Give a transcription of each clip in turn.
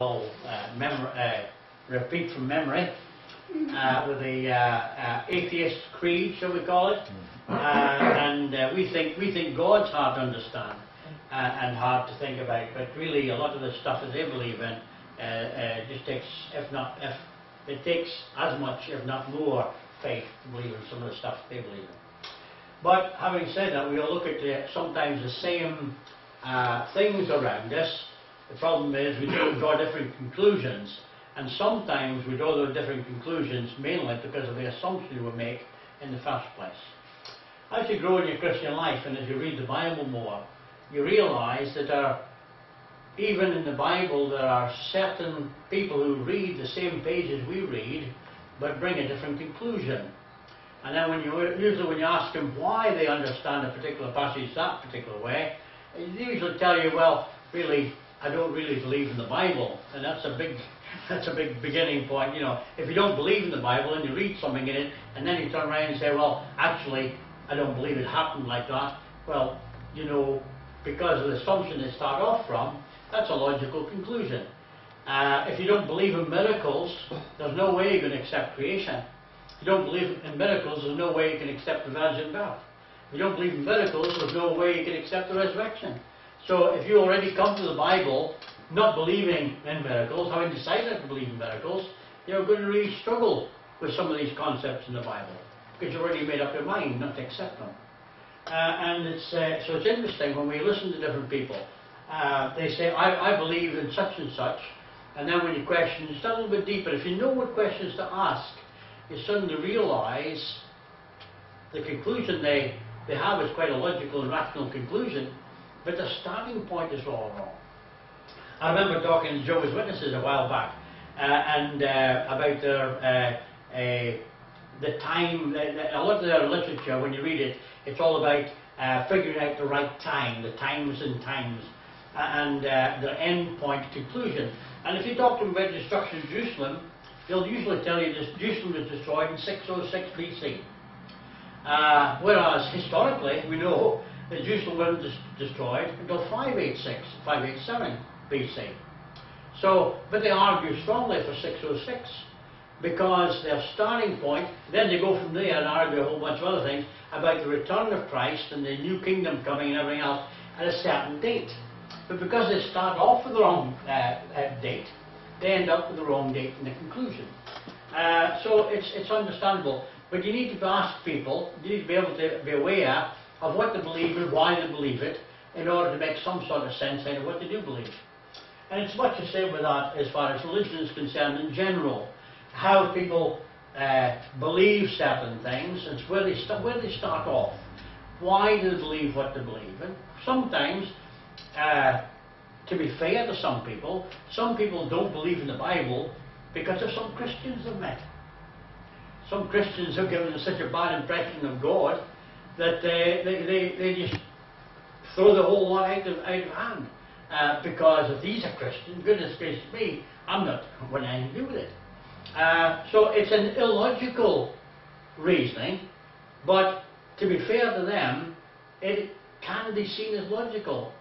I'll repeat from memory with the atheist creed, shall we call it? We think God's hard to understand and hard to think about, but really a lot of the stuff that they believe in just takes, it takes as much, if not more, faith to believe in some of the stuff they believe in. But having said that, we'll look at sometimes the same things around us. The problem is we draw different conclusions, and sometimes we draw those different conclusions mainly because of the assumptions we make in the first place. As you grow in your Christian life and as you read the Bible more, you realise that even in the Bible there are certain people who read the same pages we read but bring a different conclusion. And then usually when you ask them why they understand a particular passage that particular way, they usually tell you, well, really, I don't really believe in the Bible. And that's a big beginning point. You know, if you don't believe in the Bible and you read something in it and then you turn around and say, well, actually, I don't believe it happened like that. Well, you know, because of the assumption they start off from, that's a logical conclusion. If you don't believe in miracles, there's no way you're going to accept creation. If you don't believe in miracles, there's no way you can accept the virgin birth. If you don't believe in miracles, there's no way you can accept the resurrection. So if you already come to the Bible not believing in miracles, having decided to believe in miracles, you're going to really struggle with some of these concepts in the Bible because you've already made up your mind not to accept them. So it's interesting when we listen to different people. They say, I believe in such and such, and then when you question, it's a little bit deeper. If you know what questions to ask, you suddenly realise the conclusion they have is quite a logical and rational conclusion, but the starting point is all wrong. I remember talking to Jehovah's Witnesses a while back about the time, a lot of their literature, when you read it, it's all about figuring out the right time, the times and times, and the end point conclusion. And if you talk to them about the destruction of Jerusalem, they'll usually tell you that Jerusalem was destroyed in 606 BC. Whereas historically, we know that Jerusalem wasn't destroyed until 586, 587 BC. So, but they argue strongly for 606 because their starting point, then they go from there and argue a whole bunch of other things about the return of Christ and the new kingdom coming and everything else at a certain date. But because they start off with the wrong date, they end up with the wrong date in the conclusion. So it's understandable. But you need to ask people, you need to be able to be aware of what they believe and why they believe it in order to make some sort of sense out of what they do believe. And it's much the same with that as far as religion is concerned in general. How people believe certain things and where they start off. Why do they believe what they believe? And sometimes, to be fair to some people don't believe in the Bible because of some Christians they've met. Some Christians have given them such a bad impression of God that they just throw the whole lot out of hand. Because if these are Christians, goodness gracious me, I'm not wanting anything to do with it. So it's an illogical reasoning, but to be fair to them, it can be seen as logical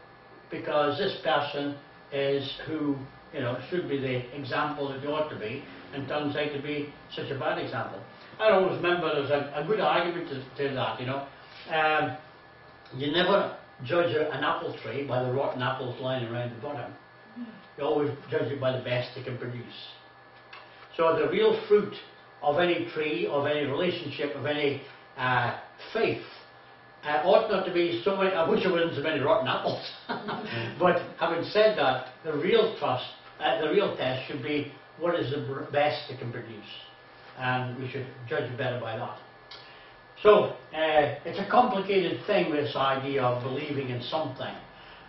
because this person is who, you know, should be the example that they ought to be, and turns out to be such a bad example. I always remember there's a good argument to that, you know. You never judge an apple tree by the rotten apples lying around the bottom. You always judge it by the best it can produce. So the real fruit of any tree, of any relationship, of any faith, ought not to be so many. I wish there wasn't so many rotten apples. But having said that, the real test should be what is the best it can produce. And we should judge better by that. So, it's a complicated thing, this idea of believing in something.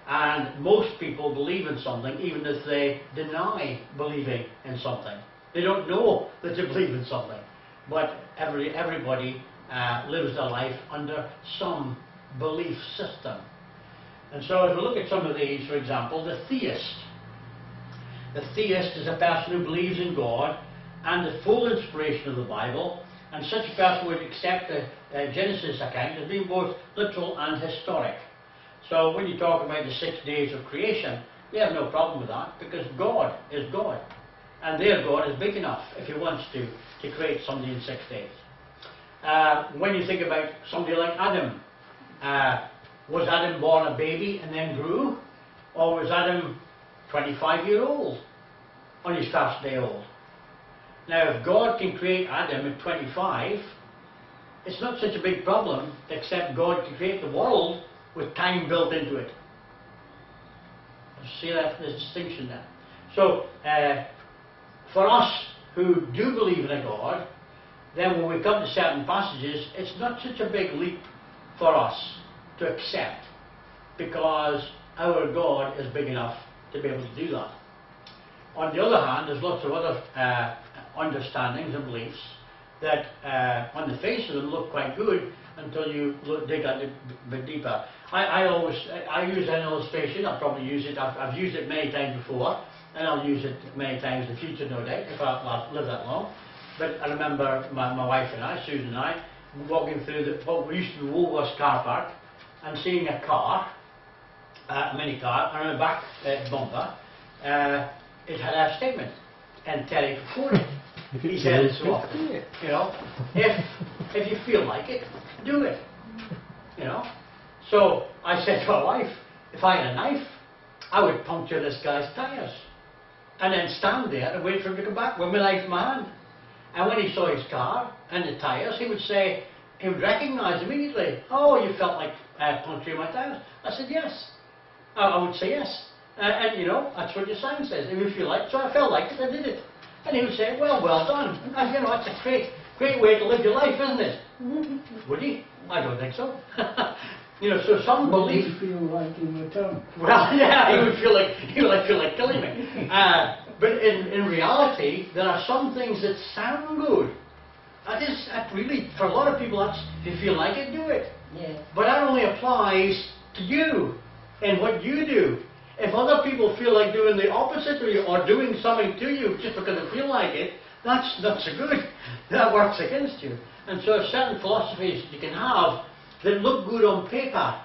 And most people believe in something even if they deny believing in something. They don't know that they believe in something. But everybody lives their life under some belief system. And so if we look at some of these, for example, the theist. The theist is a person who believes in God and the full inspiration of the Bible, and such a person would accept the Genesis account as being both literal and historic. So when you talk about the 6 days of creation, They have no problem with that because God is God. And their God is big enough if He wants to create somebody in 6 days. When you think about somebody like Adam, was Adam born a baby and then grew? Or was Adam 25-year-old on his first day old? Now, if God can create Adam at 25, it's not such a big problem, except God can create the world with time built into it. See that, the distinction there. So, for us who do believe in a God, then when we come to certain passages, it's not such a big leap for us to accept, because our God is big enough to be able to do that. On the other hand, there's lots of other understandings and beliefs that on the face of them look quite good until you dig a bit deeper. I use an illustration. I'll probably use it. I've used it many times before, and I'll use it many times in the future, no doubt, if I live that long. But I remember my wife and I, Susan and I, walking through what used to be Woolworths car park, and seeing a car, a mini car, and on the back bumper, it had a statement, and Terry Ford. He said it so often, you know, if you feel like it, do it, you know. So I said to my wife, if I had a knife, I would puncture this guy's tyres, and then stand there and wait for him to come back with my knife in my hand. And when he saw his car and the tyres, he would recognise immediately, oh, you felt like puncturing my tyres. I said, yes. I would say yes. And you know, that's what your sign says, if you feel like it. So I felt like it, I did it. And he would say, well done. And you know, that's a great way to live your life, isn't it? Would he? I don't think so. You know, so some belief. Would you feel like in your tongue? Well, yeah, he would feel like killing me. But in reality, there are some things that sound good. That really, for a lot of people, that's, if you feel like it, do it. Yeah. But that only applies to you and what you do. If other people feel like doing the opposite of you or doing something to you just because they feel like it, that's not so good. That works against you. And so certain philosophies you can have that look good on paper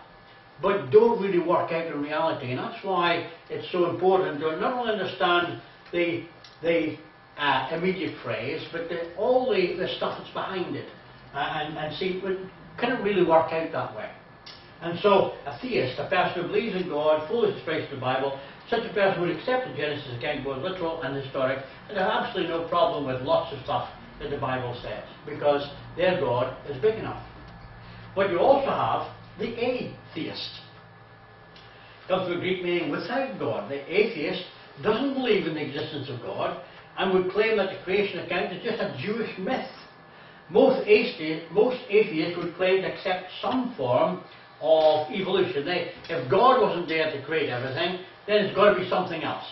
but don't really work out in reality. And that's why it's so important to not only understand the immediate phrase, but all the stuff that's behind it, and see, can it really work out that way? And so a theist, a person who believes in God, fully displays the Bible, such a person would accept the Genesis account both literal and historic, and have absolutely no problem with lots of stuff that the Bible says, because their God is big enough. But you also have the atheist. Comes from the Greek meaning without God. The atheist doesn't believe in the existence of God and would claim that the creation account is just a Jewish myth. Most atheists would claim to accept some form of evolution. If God wasn't there to create everything, then it's got to be something else.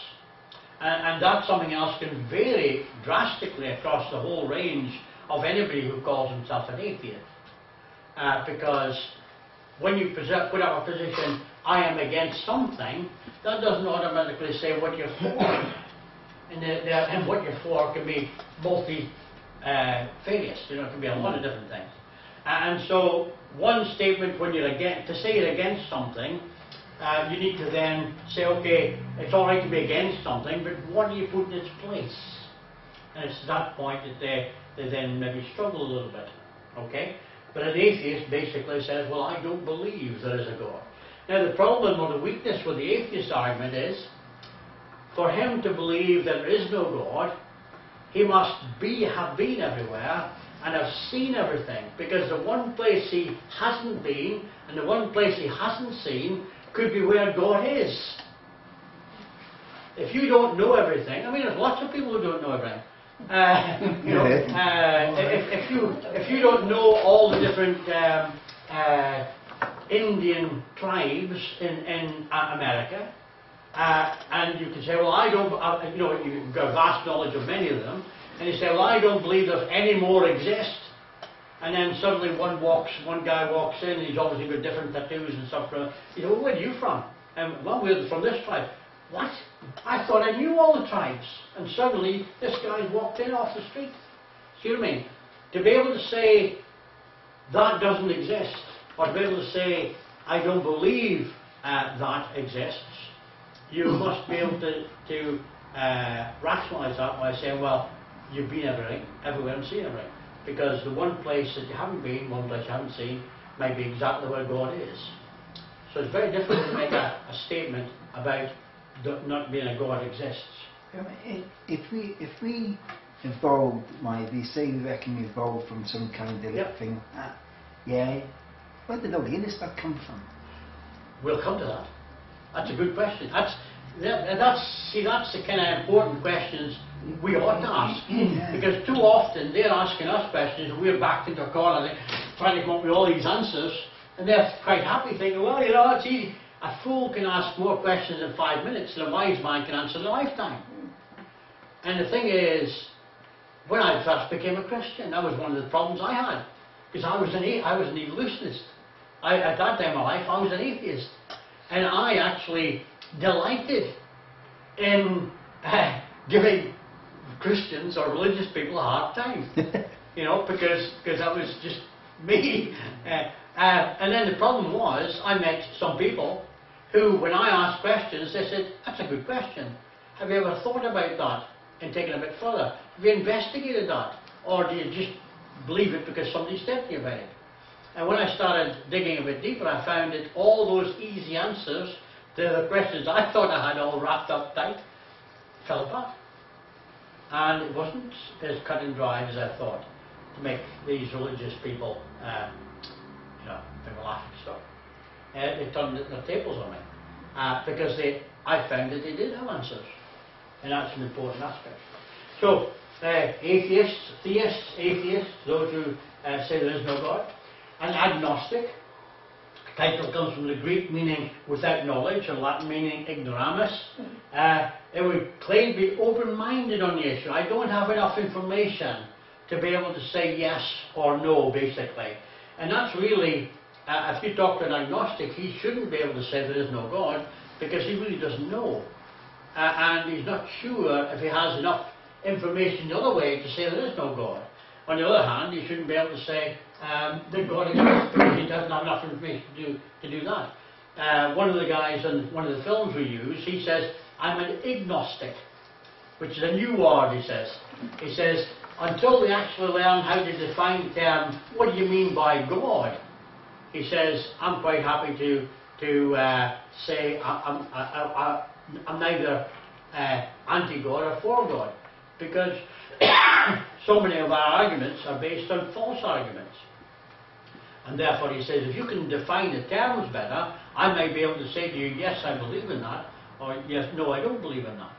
And that something else can vary drastically across the whole range of anybody who calls himself an atheist. Because when you put up a position, I am against something, that doesn't automatically say what you're for. And what you're for can be multi-various, you know, it can be a lot of different things. And so one statement when you're against, to say you're against something, you need to then say, okay, it's all right to be against something, but what do you put in its place? And it's that point that they then maybe struggle a little bit, okay? But an atheist basically says, well, I don't believe there is a God. Now the problem or the weakness with the atheist argument is, for him to believe there is no God, he must have been everywhere and have seen everything, because the one place he hasn't been and the one place he hasn't seen could be where God is. If you don't know everything, I mean, there's lots of people who don't know everything. You know, if you don't know all the different Indian tribes in America, and you can say, well, I don't, you know, you've got vast knowledge of many of them, and you say, well, I don't believe that any more exist. And then suddenly one guy walks in, and he's obviously got different tattoos and stuff. You know, well, where are you from? Well, we're from this tribe. What? I thought I knew all the tribes. And suddenly this guy walked in off the street. See what I mean? To be able to say that doesn't exist, or to be able to say I don't believe that exists, you must be able to rationalise that by saying, well, you've been everywhere and seen everything. Because the one place that you haven't been, one place you haven't seen, might be exactly where God is. So it's very difficult to make a statement about not being a God exists. If we evolved, maybe say we reckon we evolved from some kind of Yep. thing, yeah, where did all the other stuff come from? We'll come to that. That's a good question. That's the kind of important questions we ought to ask. Yeah. Because too often they're asking us questions and we're backed into a corner trying to come up with all these answers, and they're quite happy thinking, well, you know, it's easy. A fool can ask more questions in 5 minutes than a wise man can answer in a lifetime. And the thing is, when I first became a Christian, that was one of the problems I had. Because I was an evolutionist. At that time of life, I was an atheist. And I actually delighted in giving Christians or religious people a hard time. You know, because that was just me. And then the problem was, I met some people who, when I asked questions, they said, that's a good question. Have you ever thought about that and taken it a bit further? Have you investigated that? Or do you just believe it because somebody said to you about it? And when I started digging a bit deeper, I found that all those easy answers to the questions I thought I had all wrapped up tight fell apart. And it wasn't as cut and dried as I thought to make these religious people, you know, they were laughing stock. They turned their tables on me because I found that they did have answers, and that's an important aspect. So, atheists, theists, atheists, those who say there is no God, and agnostic. The title comes from the Greek meaning without knowledge, and Latin meaning ignoramus. It would claim to be open-minded on the issue. I don't have enough information to be able to say yes or no, basically. And that's really, if you talk to an agnostic, he shouldn't be able to say there is no God, because he really doesn't know. And he's not sure if he has enough information the other way to say there is no God. On the other hand, he shouldn't be able to say that God exists, because he doesn't have enough information to do that. One of the guys in one of the films we use, he says, I'm an agnostic, which is a new word, he says. He says, until we actually learn how to define the term, what do you mean by God? He says, I'm quite happy to say I'm neither anti-God or for God, because so many of our arguments are based on false arguments. And therefore he says, if you can define the terms better, I might be able to say to you, yes, I believe in that, or yes, no, I don't believe in that.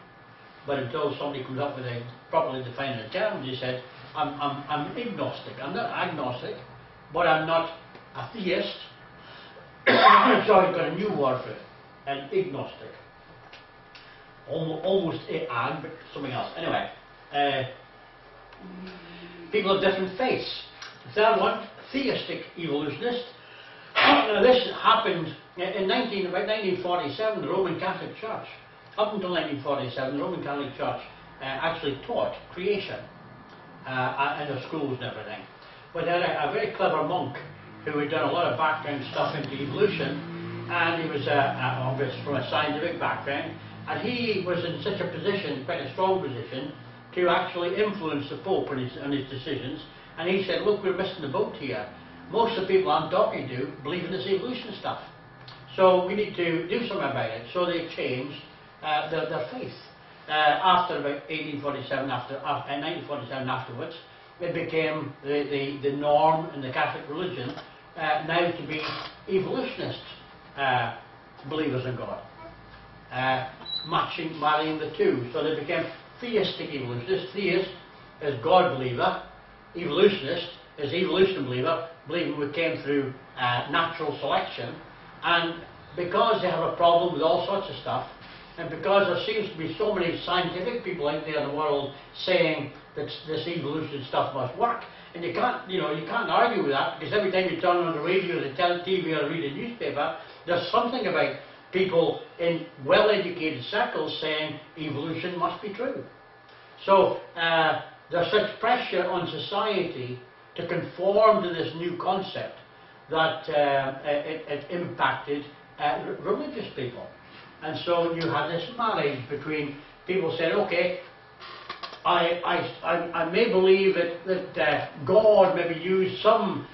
But until somebody comes up with a properly defining the terms, he said, I'm agnostic. I'm not agnostic, but I'm not a theist. So I've got a new word for it, an agnostic. Almost a but something else. Anyway, people of different faiths. The third one, theistic evolutionist. Now this happened in about 1947, the Roman Catholic Church. Up until 1947, the Roman Catholic Church actually taught creation in their schools and everything. But they had a very clever monk who had done a lot of background stuff into evolution, and he was from a scientific background, and he was in such a position, quite a strong position, to actually influence the Pope on his decisions. And he said, look, we're missing the boat here. Most of the people I'm talking to believe in this evolution stuff. So we need to do something about it. So they changed their faith. After about 1947 afterwards, it became the norm in the Catholic religion now to be evolutionist believers in God. Marrying the two. So they became theistic evolutionists. Theist is God believer. Evolutionist is evolution believer, believing we came through natural selection. And because they have a problem with all sorts of stuff, and because there seems to be so many scientific people out there in the world saying that this evolution stuff must work, and you can't argue with that, because every time you turn on the radio, the TV, or read a newspaper, there's something about people in well-educated circles saying evolution must be true. So there's such pressure on society to conform to this new concept that it impacted religious people. And so you had this marriage between people saying, okay, I may believe that God maybe used some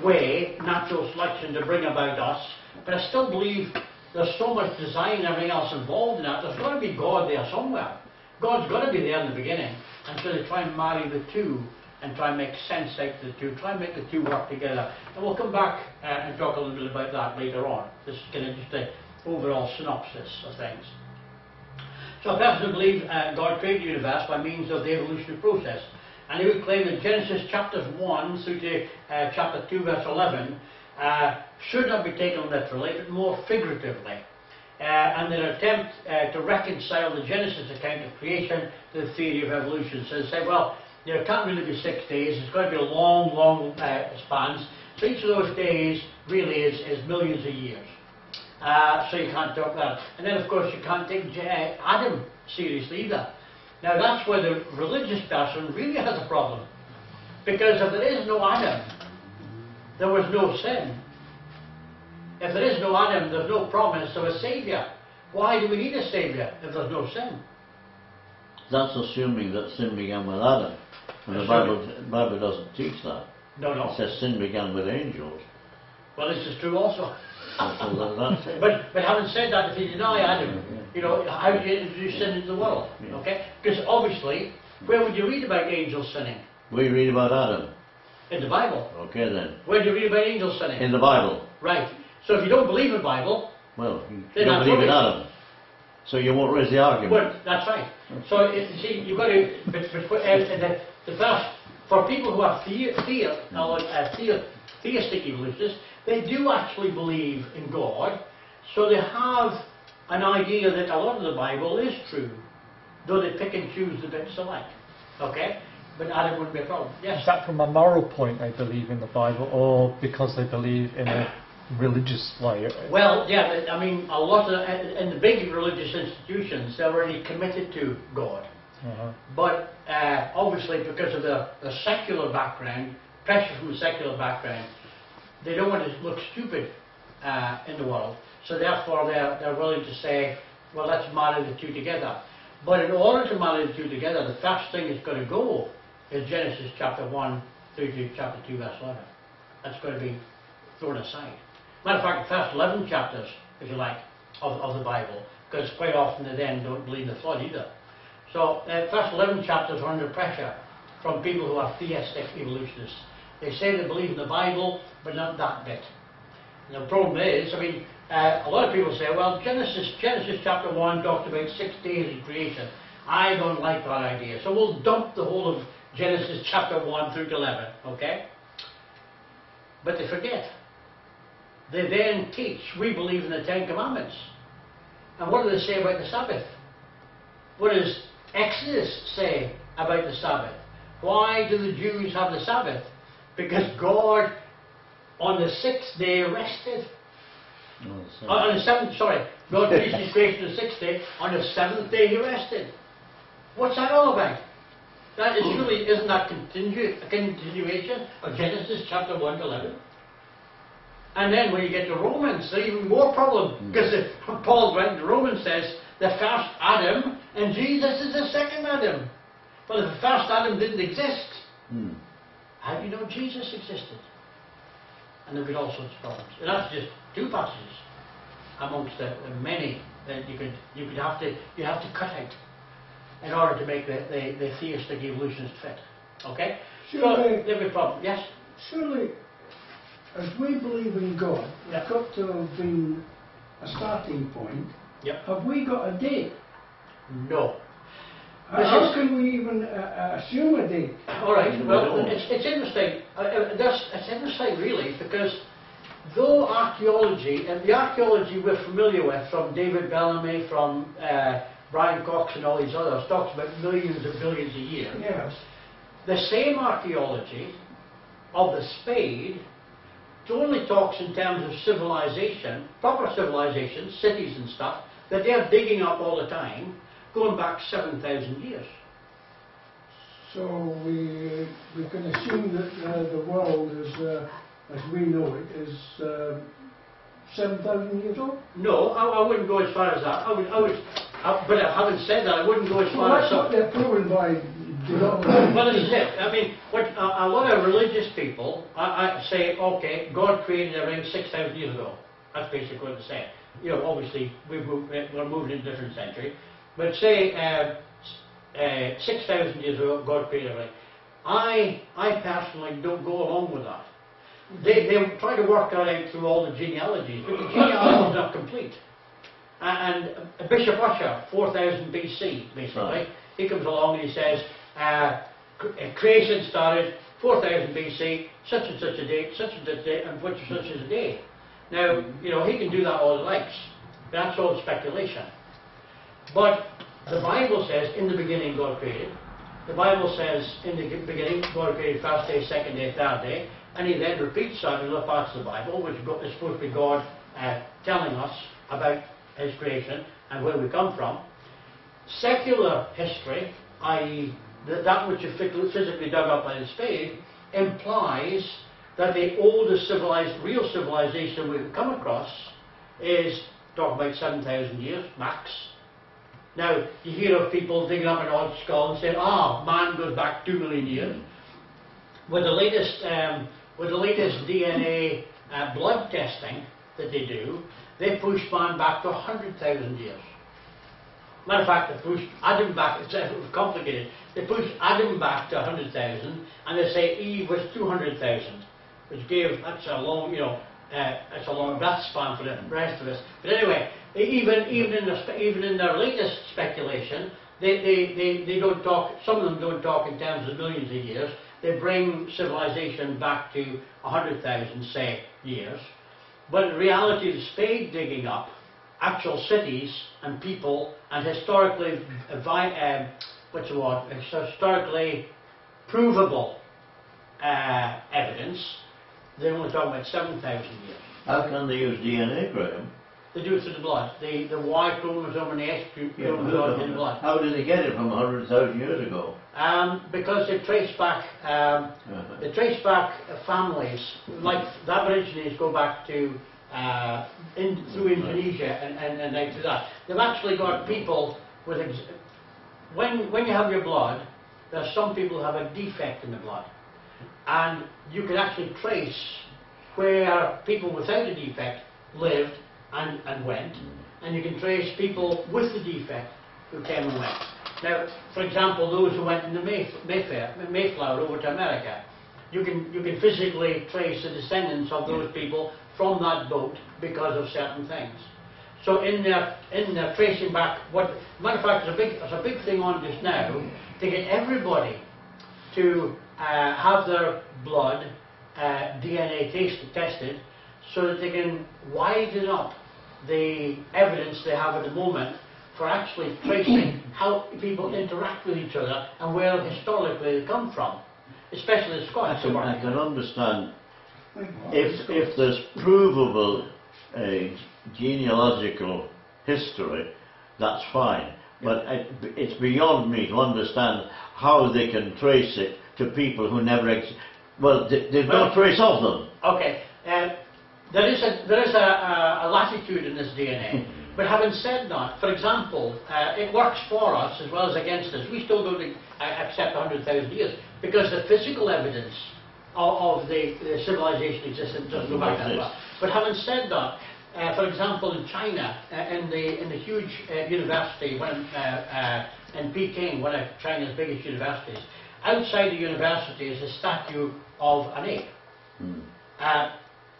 way, natural selection, to bring about us, but I still believe there's so much design and everything else involved in that. There's got to be God there somewhere. God's got to be there in the beginning. And so they try and marry the two and try and make sense out of the two, try and make the two work together. And we'll come back and talk a little bit about that later on. This is kind of just an overall synopsis of things. So a person who believes God created the universe by means of the evolutionary process. And he would claim that Genesis chapters 1 through to chapter 2 verse 11 should not be taken literally, but more figuratively. And their attempt to reconcile the Genesis account of creation to the theory of evolution. So they say, well, it can't really be 6 days, it's going to be a long, long spans. So each of those days really is millions of years. So you can't talk that. And then of course you can't take Adam seriously either. Now that's where the religious person really has a problem. Because if there is no Adam, there was no sin. If there is no Adam, there's no promise of a Saviour. Why do we need a Saviour if there's no sin? That's assuming that sin began with Adam. And the Bible doesn't teach that. No, no. It says sin began with angels. Well, this is true also. So that's it. But having said that, if you deny Adam, you know, how do you introduce sin into the world? Yeah. Okay? Because obviously, where would you read about angels sinning? We read about Adam. In the Bible. Okay then. Where do you read about angels sinning? In the Bible. Right. So if you don't believe in the Bible, Well, you then don't that's believe in rubbish. Adam. So you won't raise the argument. well, that's right. So you see, you've got to. The first, for people who are theistic evolutionists, they do actually believe in God, so they have an idea that a lot of the Bible is true, though they pick and choose the bits they like. Okay? But Adam wouldn't be a problem. Yes? Is that from a moral point they believe in the Bible, or because they believe in a religious way? Well, yeah, I mean, a lot of, in the big religious institutions, they're already committed to God. But obviously, because of the secular background, pressure from the secular background, they don't want to look stupid in the world. So therefore, they're willing to say, well, let's marry the two together. But in order to marry the two together, the first thing that's going to go is Genesis chapter 1 through to chapter 2 verse 11. That's going to be thrown aside. Matter of fact, the first 11 chapters, if you like, of the Bible, because quite often they then don't believe in the flood either. So the first 11 chapters are under pressure from people who are theistic evolutionists. They say they believe in the Bible, but not that bit. And the problem is, I mean, a lot of people say, well, Genesis chapter 1 talks about 6 days in creation. I don't like that idea. So we'll dump the whole of Genesis chapter 1 through to 11, okay? But they forget. They then teach, we believe in the Ten Commandments. And what do they say about the Sabbath? What does Exodus say about the Sabbath? Why do the Jews have the Sabbath? Because God, on the 6th day, rested. On the 7th, sorry, God finished His creation on the 6th day. On the 7th day, He rested. What's that all about? That is surely, isn't that a continuation of Genesis chapter 1 to 11? And then when you get to Romans, there's even more problem. Because Paul writing to Romans says, the first Adam and Jesus is the second Adam. Well, if the first Adam didn't exist, how do you know Jesus existed? And there'll be all sorts of problems. And that's just 2 passages amongst the many that you have to cut out in order to make the theistic evolutionist fit. Okay? Surely, so there'll be a problem. Yes? Surely, as we believe in God, Yeah. there's got to have been a starting point. Yep. Have we got a date? No. How can we even assume a date? All right. Well, it's interesting. It's interesting, really, because though archaeology, and the archaeology we're familiar with from David Bellamy, from Brian Cox and all these others, talks about millions and billions a year. Yes. The same archaeology of the spade only talks in terms of civilization, proper civilization, cities and stuff, that they're digging up all the time, going back 7,000 years. So we can assume that the world, as we know it, is 7,000 years old? No, I wouldn't go as far as that. But having said that, I wouldn't go as Well, far that's as what they're proving by Well, this is it. I mean, what a lot of religious people I say, okay, God created everything 6,000 years ago. That's basically what they say. You know, obviously we're moving in a different century, but say 6,000 years ago God created everything. I personally don't go along with that. They try to work that out through all the genealogies, but the genealogy is not complete. And Bishop Ussher, 4000 BC, basically, Right. he comes along and he says, creation started 4000 BC, such and such a date, such and such a date, and such as a day. Now, you know, he can do that all he likes. That's all speculation. But the Bible says, in the beginning God created. The Bible says, in the beginning God created first day, second day, third day. And he then repeats that in other parts of the Bible, which is supposed to be God telling us about his creation and where we come from. Secular history, i.e. that which is physically dug up by the spade, implies that the oldest real civilization we've come across is, talking about 7,000 years, max. Now, you hear of people digging up an old skull and saying, man goes back 2 million years. With the latest DNA blood testing that they do, they push man back to 100,000 years. Matter of fact, they pushed Adam back, it's complicated, they pushed Adam back to 100,000 and they say Eve was 200,000, which gave, that's a long, that's a long death span for the rest of us. But anyway, even in their latest speculation, they don't talk, some of them don't talk in terms of millions of years. They bring civilization back to 100,000, say, years. But in reality, the spade digging up actual cities and people and historically, historically provable evidence, they're only talking about 7,000 years. How can they use DNA, Graham? They do it through the blood. The Y chromosome and the S chromosome in the blood. How did they get it from 100,000 years ago? Because they trace back families, like the Aborigines go back to through Indonesia and out to that. They've actually got people with when you have your blood, there's some people who have a defect in the blood, and you can actually trace where people without a defect lived and went, and you can trace people with the defect who came and went. Now, for example, those who went in the Mayflower over to America, you can physically trace the descendants of those people from that boat because of certain things. So in their tracing back, matter of fact, there's a big thing on just now to get everybody to have their blood DNA tested, so that they can widen up the evidence they have at the moment for actually tracing how people interact with each other and where historically they come from, especially the Scots. I can understand if there's provable genealogical history, that's fine. But it's beyond me to understand how they can trace it to people who never there's no trace of them. Okay, there is a latitude in this DNA. But having said that, for example, it works for us as well as against us. We still don't accept 100,000 years because the physical evidence of the civilization existence doesn't go back that far. But having said that, for example, in China, in the huge university in Peking, one of China's biggest universities, outside the university is a statue of an ape.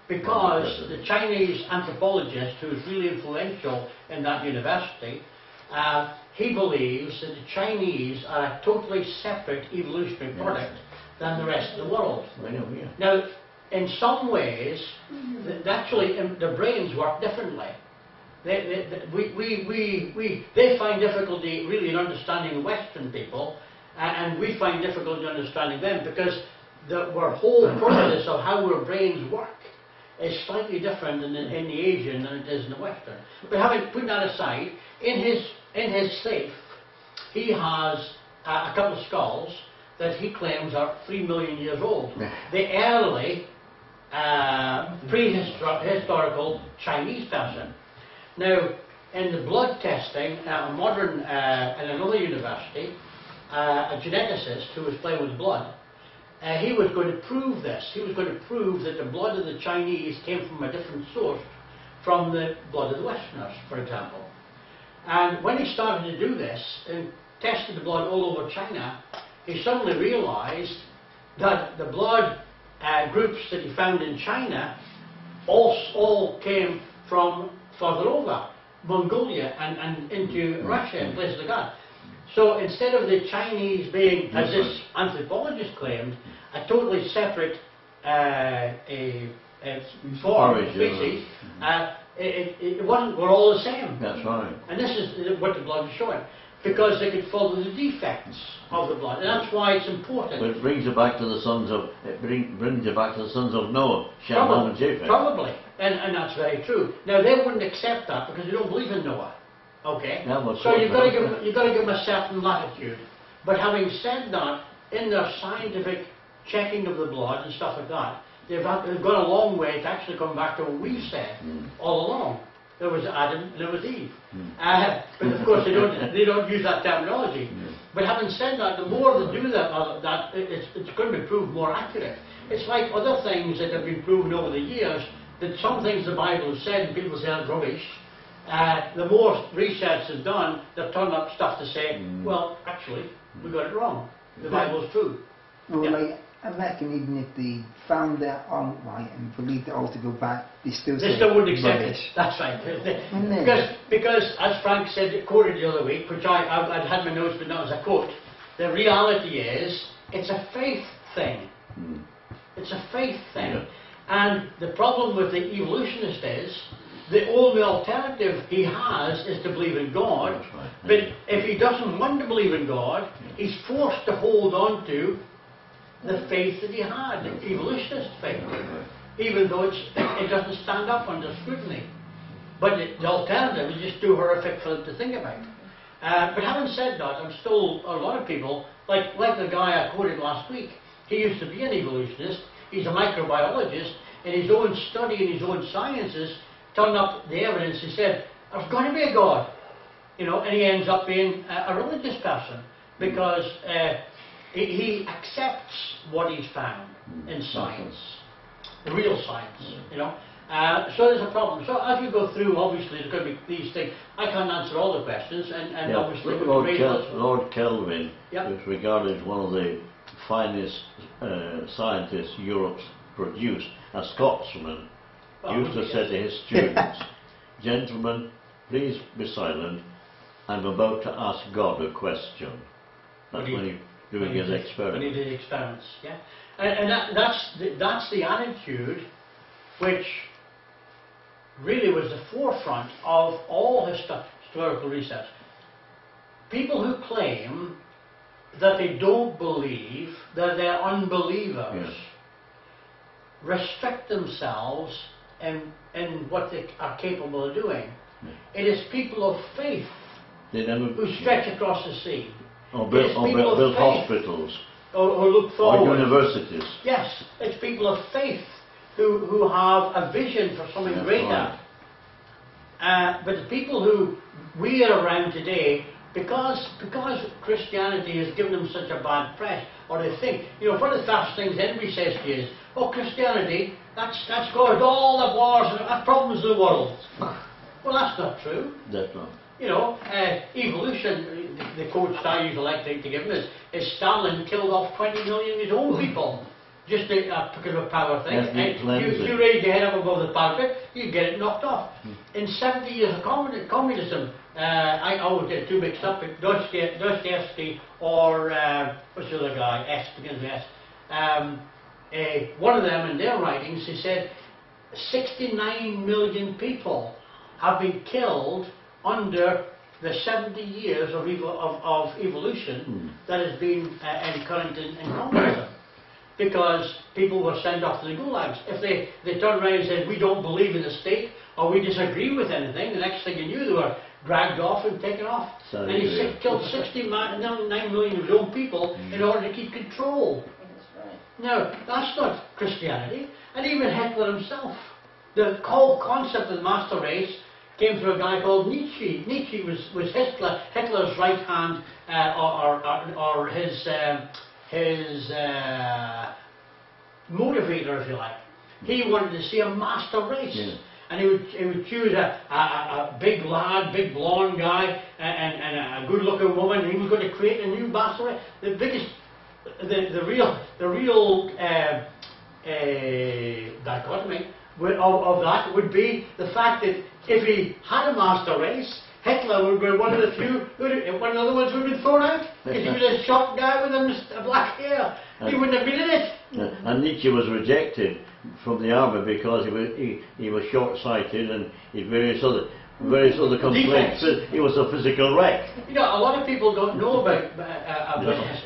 Because the Chinese anthropologist, who is really influential in that university, he believes that the Chinese are a totally separate evolutionary product than the rest of the world. Now, in some ways, actually, the brains work differently. They find difficulty really in understanding Western people, and we find difficulty in understanding them because our whole process of how our brains work is slightly different in the Asian than it is in the Western. But having put that aside, in his safe, he has a couple of skulls that he claims are 3 million years old. The early prehistorical Chinese person. Now, in the blood testing, a modern, in another university, a geneticist who was playing with blood, he was going to prove this. He was going to prove that the blood of the Chinese came from a different source from the blood of the Westerners, for example. And when he started to do this and tested the blood all over China, he suddenly realized that the blood groups that he found in China all came from further over, Mongolia and into Russia and places like that. So instead of the Chinese being, as this anthropologist claimed, a totally separate form, species, it wasn't, we're all the same. That's right. And this is what the blood is showing. Because they could follow the defects of the blood. And that's why it's important. But it brings you back to the sons of brings you back to the sons of Noah, Shem, Ham, and Japheth. Probably. And that's very true. Now they wouldn't accept that because they don't believe in Noah. Okay? Yeah, well, so you've got to give them a certain latitude. But having said that, in their scientific checking of the blood and stuff like that, they've gone a long way to actually come back to what we've said all along. There was Adam and there was Eve. But of course they don't use that terminology. But having said that, the more they do that it's going to be proved more accurate. It's like other things that have been proven over the years, that some things the Bible has said and people say that's rubbish. The more research is done, they've turned up stuff to say, well, actually, we got it wrong. The Bible's true. Well, Yeah. like, I reckon even if they found that out right and believed it all to go back, they still wouldn't accept it. rubbish. That's right. then- Because as Frank said, quoted the other week, which I'd had my notes, but not as a quote. The reality is, it's a faith thing. It's a faith thing. Yeah. And the problem with the evolutionist is, the only alternative he has is to believe in God. That's right. But if he doesn't want to believe in God, he's forced to hold on to the faith that he had, the evolutionist faith, even though it doesn't stand up under scrutiny. But the alternative is just too horrific for them to think about. But having said that, I'm still, a lot of people, like the guy I quoted last week, he used to be an evolutionist, he's a microbiologist, in his own study, in his own sciences, turned up the evidence, he said, there's going to be a God. You know, and he ends up being a religious person, because he accepts what he's found in science, the real science, you know. So there's a problem. So as we go through, obviously there's going to be these things. I can't answer all the questions, and obviously we can raise those. Lord Kelvin Yep. was regarded as one of the finest scientists Europe's produced. A Scotsman used to say to his students, "Gentlemen, please be silent. I'm about to ask God a question." That's when he doing his experiment. When he did experiments, yeah. And that's the attitude which really was the forefront of all historical research. People who claim that they don't believe, that they're unbelievers, Yes. restrict themselves in what they are capable of doing. Yes. It is people of faith They never who stretch across the sea, or It's people of build faith. hospitals or look or forward. universities. Yes, it's people of faith who have a vision for something That's greater. But the people who we are around today, because Christianity has given them such a bad press, or they think, you know, one of the first things anybody says to you is, oh, Christianity, that's caused all the wars and problems in the world. Well, that's not true. That's right. You know, evolution, the quote I usually like to give him is Stalin killed off 20 million of his own people. Just because of a power thing. Ethnic cleansing. You raise your head up above the parapet, you get it knocked off. In 70 years of communism, I always get too mixed up with Dostoevsky or, what's the other guy, S, begins with S. One of them in their writings, he said, 69 million people have been killed under the 70 years of evolution that has been current in communism. Because people were sent off to the gulags. If they turned around and said, we don't believe in the state, or we disagree with anything, the next thing you knew, they were dragged off and taken off. And he killed 69 million of his own people in order to keep control. No, that's not Christianity. And even Hitler himself. The whole concept of the master race came through a guy called Nietzsche. Nietzsche was Hitler's right hand, or his motivator, if you like. He wanted to see a master race. Yeah. And he would choose a big lad, big blonde guy, and a good-looking woman. And he was going to create a new master race. The biggest, the real dichotomy of that would be the fact that if he had a master race, Hitler would be one of the few, one of the other ones who would have been thrown out. Because he was a short guy with a black hair. He wouldn't have been in it. And Nietzsche was rejected from the army because he was short-sighted and he had various other complaints. He was a physical wreck. You know, a lot of people don't know about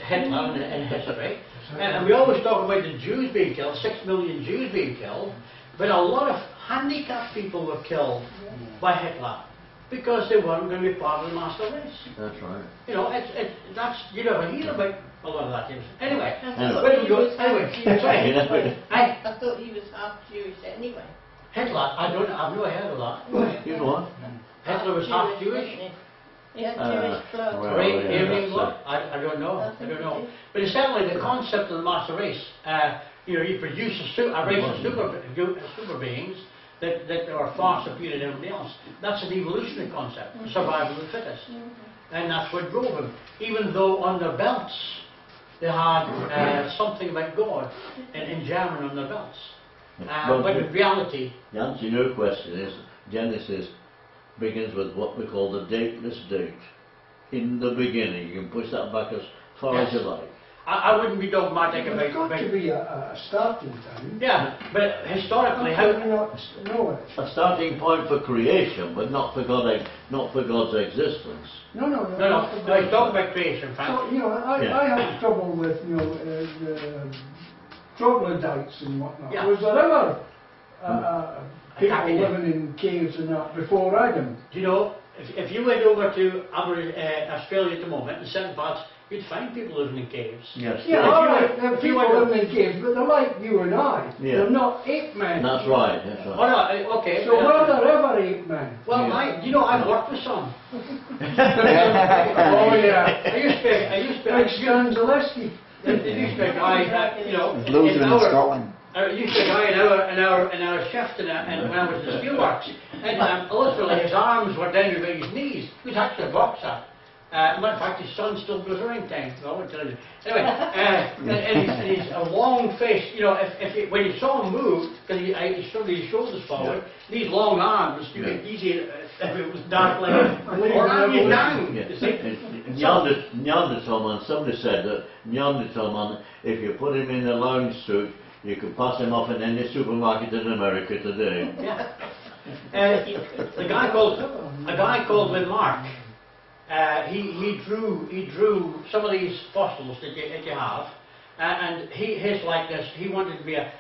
Hitler and history. And we always talk about the Jews being killed, 6 million Jews being killed, but a lot of handicapped people were killed by Hitler because they weren't going to be part of the master race. That's right. You know, you never hear about a lot of that. Anyway, Anyway. where do we go? Anyway, I thought he was half Jewish anyway. Hitler, I've never heard of that. You know what? Hitler was half Jewish. He had Jewish blood. well, Right, yeah, Aryan that's blood? I don't know. I don't know. But it's certainly the concept of the master race. You know, you produce a race of super beings that are far superior to everybody else. That's an evolutionary concept, survival of the fittest. And that's what drove them. Even though on their belts they had something about God in German on their belts. But in reality, The answer to your question is Genesis begins with what we call the dateless date. In the beginning. You can push that back as far as you like. I wouldn't be dogmatic There's about... got to be a starting time. Yeah, but historically, How can we not know it? A starting point for creation, but not for God's existence. No, he's talking about creation, Frank. So, you know, I have trouble with, you know, the troglodytes and whatnot. Yeah. Was there ever people Happy day. living in caves and that before Adam? Do you know, if you went over to Australia at the moment, in certain parts, you'd find people living in caves. Yes. Yeah, If you all right, went- there are if you people went- living in caves, but they're like you and I. Yeah. They're not ape men. That's right. That's Oh right. no, okay. So were there ever ape men? Well, Yeah. you know, I've worked with some. Oh yeah. I used to Like Stan Zaleski. there used to be a guy, you know, There's loads of them in Scotland. There used to be a guy in our shift when I was in the steelworks, and literally his arms were down about his knees. He was actually a boxer. Matter of fact, his son still goes around town. I won't tell you. Anyway, and he's a long face. You know, when you saw him move, because he showed his shoulders forward, these long arms, you could easily, if it was dark like, or arm you down. Yeah. You see? Neanderthal man, somebody said that Neanderthal man, if you put him in a lounge suit, you could pass him off in any supermarket in America today. Yeah. A guy called Lamarck. He drew some of these fossils that you have, and his likeness. He wanted to be a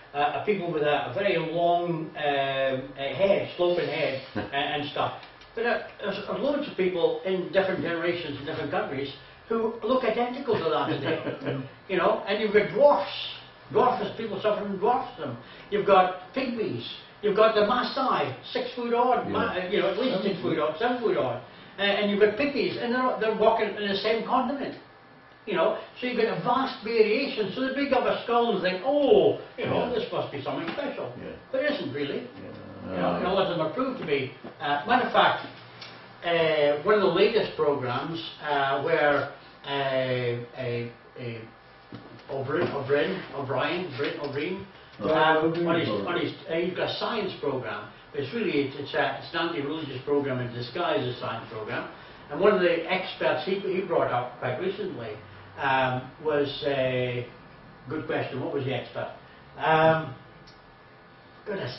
people with a very long head, sloping head, and stuff. But there's loads of people in different generations in different countries who look identical to that today. You know, and you've got dwarfs. Dwarfs, people suffering from dwarfism. You've got pygmies. You've got the Maasai, 6 foot odd, you know, at least 6 foot odd, 7 foot odd. And you've got pygmies, and they're walking in the same continent. You know, so you've got a vast variation. So they pick up a skull and think, oh, you know, this must be something special. Yeah. But it isn't really. Yeah. You know, none of them are proved to be. Matter of fact, one of the latest programs where O'Brien, he's got a science program. It's an anti-religious program in disguise as a science program. And one of the experts he brought up quite recently was good question. What was the expert? Goodness.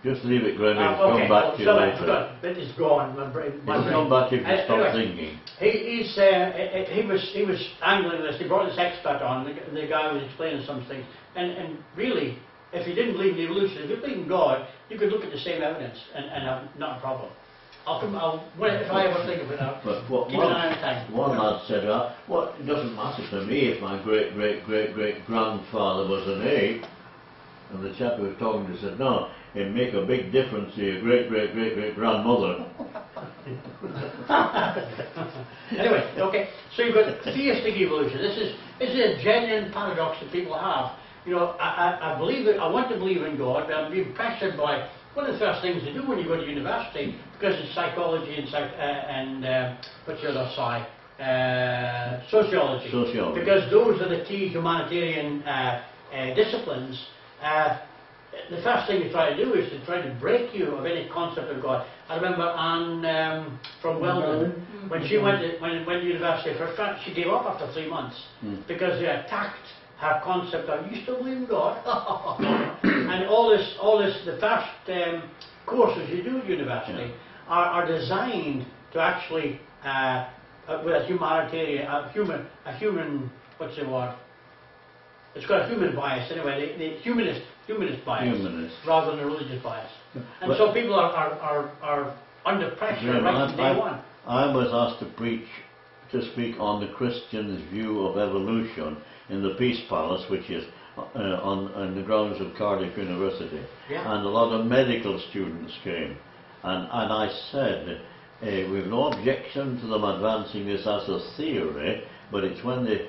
Just leave it, Graham. It'll Okay, come back to you later. It is gone. My brain. It'll come back if you stop thinking. He was angling this. He brought this expert on. The guy was explaining some things, and really, if you didn't believe in evolution, if you believe in God, you could look at the same evidence and have not a problem. if I ever think of it now, But what keep an eye on time. one lad said, "What? It doesn't matter to me if my great great great great grandfather was an 8." And the chap who was talking to said, "No, it'd make a big difference to your great great great great grandmother." Anyway, okay, so you've got theistic evolution. This is a genuine paradox that people have. You know, I believe it, I want to believe in God, but I'm being pressured by one of the first things to do when you go to university, because it's psychology and what's the other side? Sociology. Sociology. Because those are the key humanitarian disciplines. The first thing you try to do is to try to break you of any concept of God. I remember Anne from Weldon, when she went to university for France, she gave up after 3 months because they attacked her concept of, "You still believe in God?" And all this, the first courses you do at university are designed to actually, with a humanitarian, a human, what's the word? It's got a human bias anyway, the humanist bias, rather than a religious bias. And But so people are under pressure right from day one. I was asked to speak on the Christian's view of evolution in the Peace Palace, which is on the grounds of Cardiff University. Yeah. And a lot of medical students came. And I said, we've no objection to them advancing this as a theory, but it's when they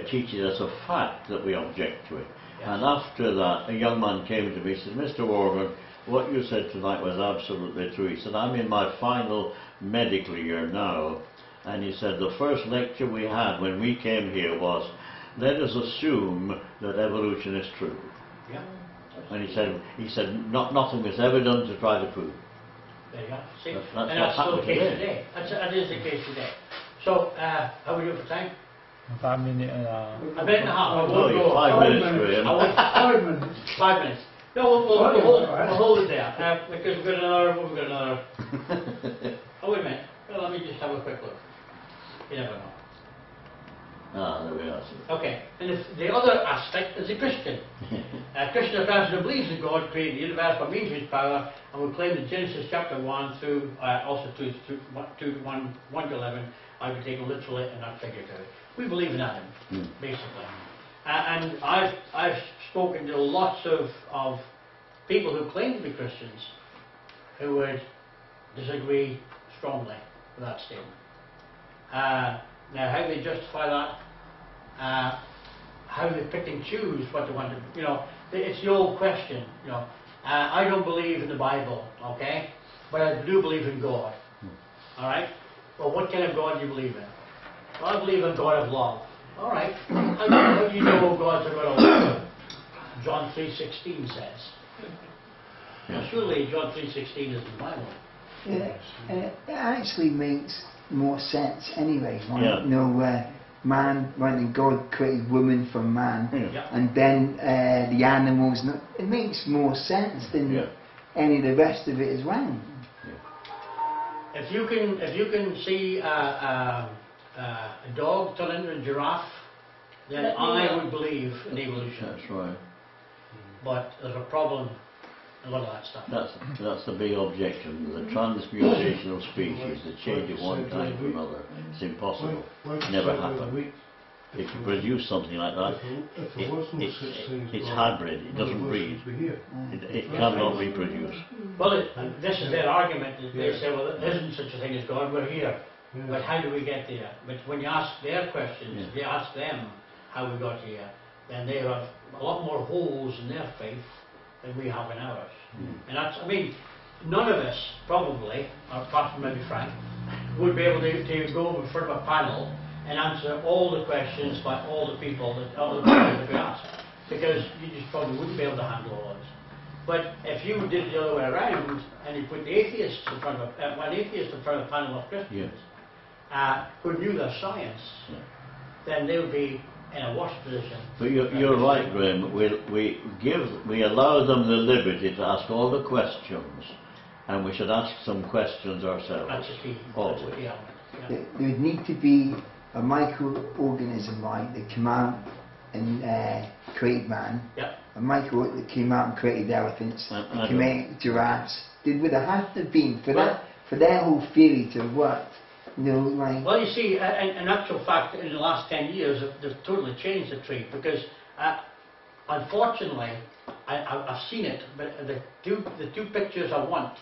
teach it as a fact that we object to it. Yes. And after that, a young man came to me and said, "Mr. Warren, what you said tonight was absolutely true." He said, "I'm in my final medical year now." And he said, "The first lecture we had when we came here was, let us assume that evolution is true." Yeah. And he said, nothing was ever done to try to prove it." There you go. See? That's And what's that's still the happening case today. today. That is the case today. So, how are we doing for time? About a minute and A minute and a half. I Oh, won't you're go. 5 minutes, I Graham. won't- 5 minutes. 5 minutes. No, we'll hold it there, because we've got another. Oh, wait a minute. Well, let me just have a quick look. You never know. There we are. Okay, and the other aspect is the Christian. Christian is a person who believes that God created the universe by means of his power, and will claim that Genesis chapter 1 through also 1 to 11 are to be taken literally and not figuratively. We believe in Adam, basically. And I've spoken to lots of people who claim to be Christians who would disagree strongly with that statement. Now, how they justify that, how they pick and choose what they want to, it's the old question, I don't believe in the Bible, okay, but I do believe in God, all right? Well, what kind of God do you believe in? Well, I believe in God of love. All right, how do you know God's a God of love? John 3:16 says. Well, surely John 3:16 is the Bible. It actually makes more sense anyway. Yeah. When God created woman from man, Yeah. and then the animals, it makes more sense than any of the rest of it as well. If you can see a dog turn into a giraffe, then Let me I know. would believe in evolution. That's right. But there's a problem in a lot of that stuff. That's the big objection. The transmutation of species, the change of one kind to another, it's impossible. Never happened. If you produce something like that, it's hybrid. It doesn't breed. It cannot reproduce. Well, this is their argument. That they say, well, there isn't such a thing as God. We're here. But how do we get there? But when you ask their questions, you ask them how we got here, then they have a lot more holes in their faith than we have in ours. And that's, none of us probably, apart from maybe Frank, would be able to go in front of a panel and answer all the questions by all the people that we ask, because you just probably wouldn't be able to handle all this. But if you did the other way around and you put the atheists in front of one atheist in front of a panel of Christians who knew their science, then they would be in a worse position. But you're right, Graham. We allow them the liberty to ask all the questions, and we should ask some questions ourselves. That's the key. Always. That's the key element. Yeah. There would need to be a microorganism, right, that came out and created man. Yeah. A micro that came out and created elephants, I created giraffes. There would have had to been for for their whole theory to have worked. You know, like, Well, you see, in actual fact, in the last 10 years, they've totally changed the tree because, unfortunately, I've seen it, but the two pictures I want,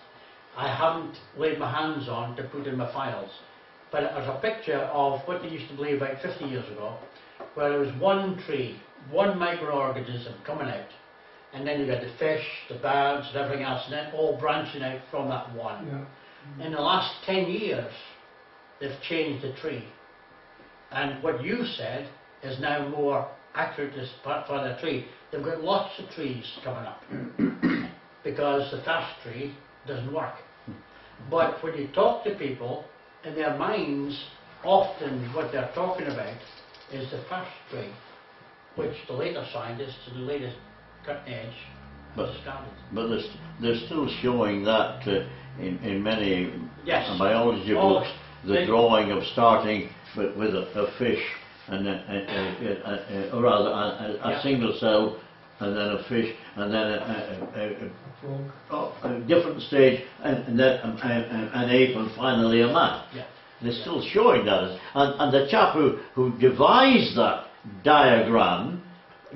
I haven't laid my hands on to put in my files. But there's a picture of what they used to believe about 50 years ago, where there was one tree, one microorganism coming out, and then you got the fish, the birds, and everything else, and then all branching out from that one. Yeah. In the last 10 years, they've changed the tree. And what you said is now more accurate as for the tree. They've got lots of trees coming up because the thatch tree doesn't work. But when you talk to people, in their minds, often what they're talking about is the thatch tree, which the later scientists and the latest cutting edge have discovered. But they're still showing that in many Yes. biology Oh, books, the drawing of starting with a fish and or rather a single cell, and then a fish, and then a different stage, and then an ape, and finally a man. Yeah. They're still showing that, and the chap who devised that diagram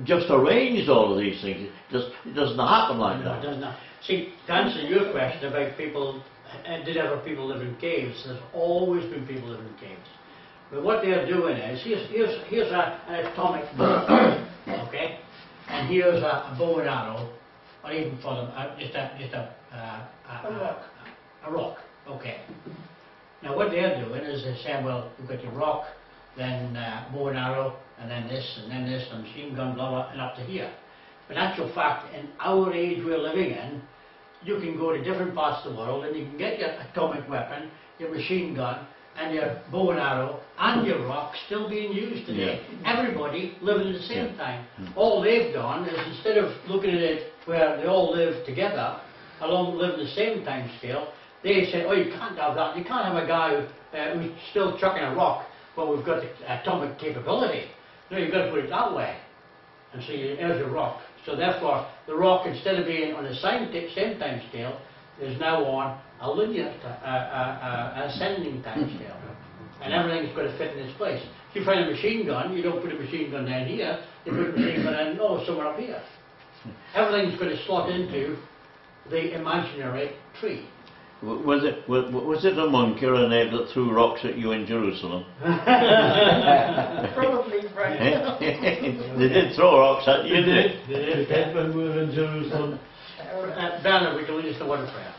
just arranged all of these things. It doesn't happen like No, it that. does not. See, to answer your question about people, did ever people live in caves? There's always been people living in caves. But what they're doing is, here's an atomic bomb, okay? And here's a bow and arrow, or even for them, a rock, okay? Now what they're doing is they're saying, well, you've got your rock, then bow and arrow, and then this, and a machine gun, blah, blah, and up to here. But in actual fact, in our age we're living in, you can go to different parts of the world and you can get your atomic weapon, your machine gun, and your bow and arrow, and your rock still being used today. Everybody living at the same time. All they've done is, instead of looking at it where they all live together, along live in the same time scale, they say, oh, you can't have that. You can't have a guy who's still chucking a rock, well, we've got the atomic capability. No, you've got to put it that way. And so there's your rock. So therefore, the rock, instead of being on the same time scale, is now on a linear, ascending time scale. And everything's got to fit in its place. If you find a machine gun, you don't put a machine gun down here, you put a machine gun down, somewhere up here. Everything's going to slot into the imaginary tree. Was it a monkey or an ape that threw rocks at you in Jerusalem? Probably right. They did throw rocks at you, didn't they? They did. When we were in Jerusalem. Bernard, we can lead us to one prayer.